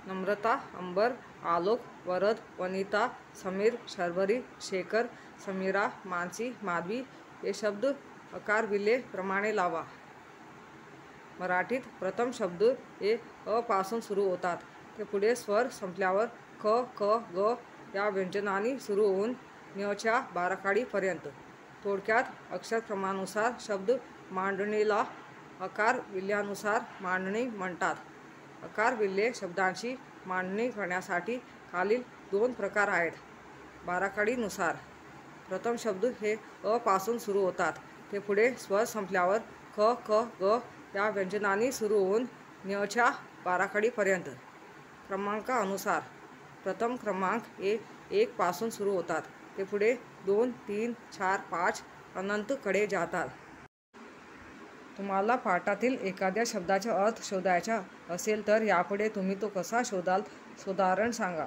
नम्रता, अंबर, आलोक, वरद, वनिता, समीर, शर्वरी, शेखर, समीरा, मानसी, माधवी हे शब्द अकार विल्हे प्रमाणे लावा. मराठीत प्रथम शब्द हे अ पासून सुरू होतात. ते पुढे स्वर संपल्यावर क, क, ग या व्यंजनांनी सुरू होऊन ञ च्या बाराखडीपर्यंत. थोडक्यात अक्षरक्रमानुसार शब्द मांडणीला अकार विल्ह्यानुसार मांडणी म्हणतात. अकार विल्हे शब्दांची मांडणी करण्यासाठी खालील 2 प्रकार आहेत. बाराखडीनुसार. प्रथम शब्द हे अ पासून सुरू होतात. ते पुढे स्वर संपल्यावर क, क, ग या व्यंजनांनी सुरू होऊन ञ च्या बाराखडीपर्यंत. क्रमांकानुसार. प्रथम क्रमांक हे 1 पासून सुरू होतात. ते पुढे 2, 3, 4, 5 अनंत कडे जातात. तुम्हाला पाठातील एखाद्या शब्दाचा अर्थ शोधायचा असेल तर यापुढे तुम्ही तो कसा शोधाल उदाहरण सांगा.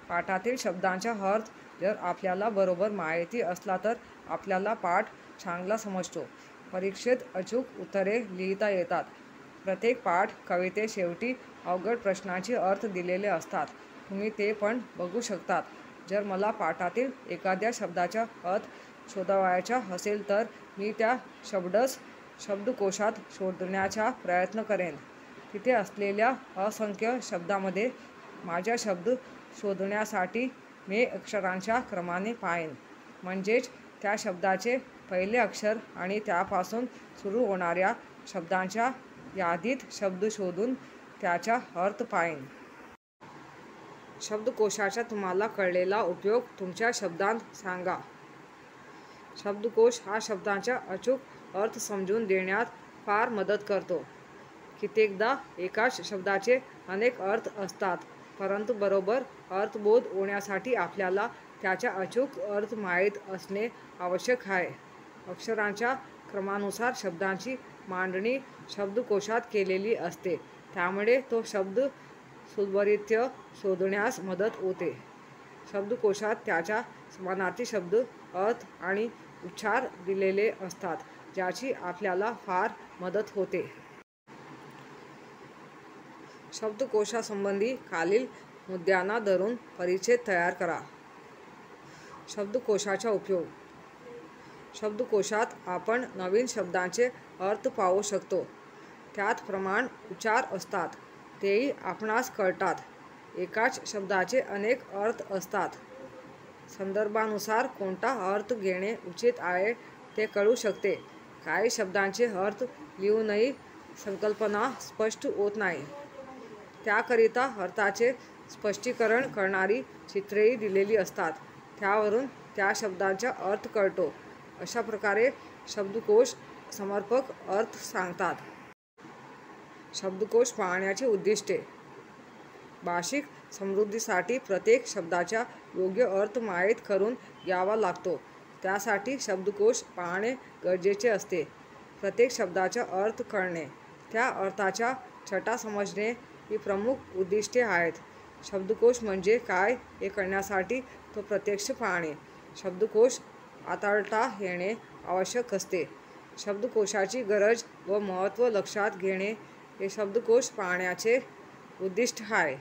पाठातील शब्दांचा अर्थ जर आपल्याला बरोबर माहिती असला तर आपल्याला पाठ चांगला समजतो. परीक्षेत अचूक उत्तरे लिहिता येतात. प्रत्येक पाठ कविते शेवटी अवघड प्रश्नांचे अर्थ दिलेले असतात. तुम्ही ते पण बघू शकतात. जर मला पाठातील एखाद्या शब्दाचा अर्थ शोधावयाचा असेल तर मी त्या शब्दकोशात शोधण्याचा प्रयत्न करेन. तिथे असलेल्या असंख्य शब्दांमध्ये माझा शब्द शोधण्यासाठी मी अक्षरांच्या क्रमाने पाहीन. म्हणजेच त्या शब्दाचे पहिले अक्षर आणि त्यापासून सुरू होणाऱ्या शब्दांच्या यादीत शब्द शोधून त्याचा अर्थ पाहीन. शब्दकोशाचा तुम्हाला कळलेला उपयोग तुमच्या शब्दांत सांगा. शब्दकोश हा शब्दांचा अचूक अर्थ समजून देण्यात फार मदत करतो. कित्येकदा एकाच शब्दाचे अनेक अर्थ असतात, परंतु बरोबर अर्थबोध होण्यासाठी आपल्याला त्याचा अचूक अर्थ माहीत असणे आवश्यक आहे. अक्षरांच्या क्रमानुसार शब्दांची मांडणी शब्दकोशात केलेली असते. त्यामुळे तो शब्द सुलभरित्या शोधण्यास मदत होते. शब्दकोशात त्याच्या समानार्थी शब्द, अर्थ आणि उच्चार दिलेले असतात, ज्याची आपल्याला फार मदत होते. शब्दकोशासंबंधी खालील मुद्द्यांना धरून परिच्छेद तयार करा. शब्दकोशाचा उपयोग. शब्दकोशात आपण नवीन शब्दांचे अर्थ पाहू शकतो. त्यात प्रमाण उच्चार असतात. तेही आपणास कळतात. एकाच शब्दाचे अनेक अर्थ असतात. संदर्भानुसार कोणता अर्थ घेणे उचित आहे ते कळू शकते. काही शब्दांचे अर्थ लिहूनही संकल्पना स्पष्ट होत नाही. त्याकरिता अर्थाचे स्पष्टीकरण करणारी चित्रेही दिलेली असतात. त्यावरून त्या शब्दाचा अर्थ कळतो. अशा प्रकारे शब्दकोश समर्पक अर्थ सांगतात. शब्दकोश पाहण्याची उद्दिष्टे. भाषिक समृद्धीसाठी प्रत्येक शब्दाचा योग्य अर्थ माहीत करून घ्यावा लागतो. त्यासाठी शब्दकोश पाहणे गरजेचे असते. प्रत्येक शब्दाचा अर्थ कळणे, त्या अर्थाच्या छटा समजणे ही प्रमुख उद्दिष्टे आहेत. शब्दकोश म्हणजे काय हे कळण्यासाठी तो प्रत्यक्ष पाहणे, शब्दकोश हाताळता येणे आवश्यक असते. शब्दकोशाची गरज व महत्त्व लक्षात घेणे हे शब्दकोश पाहण्याचे उद्दिष्ट आहे.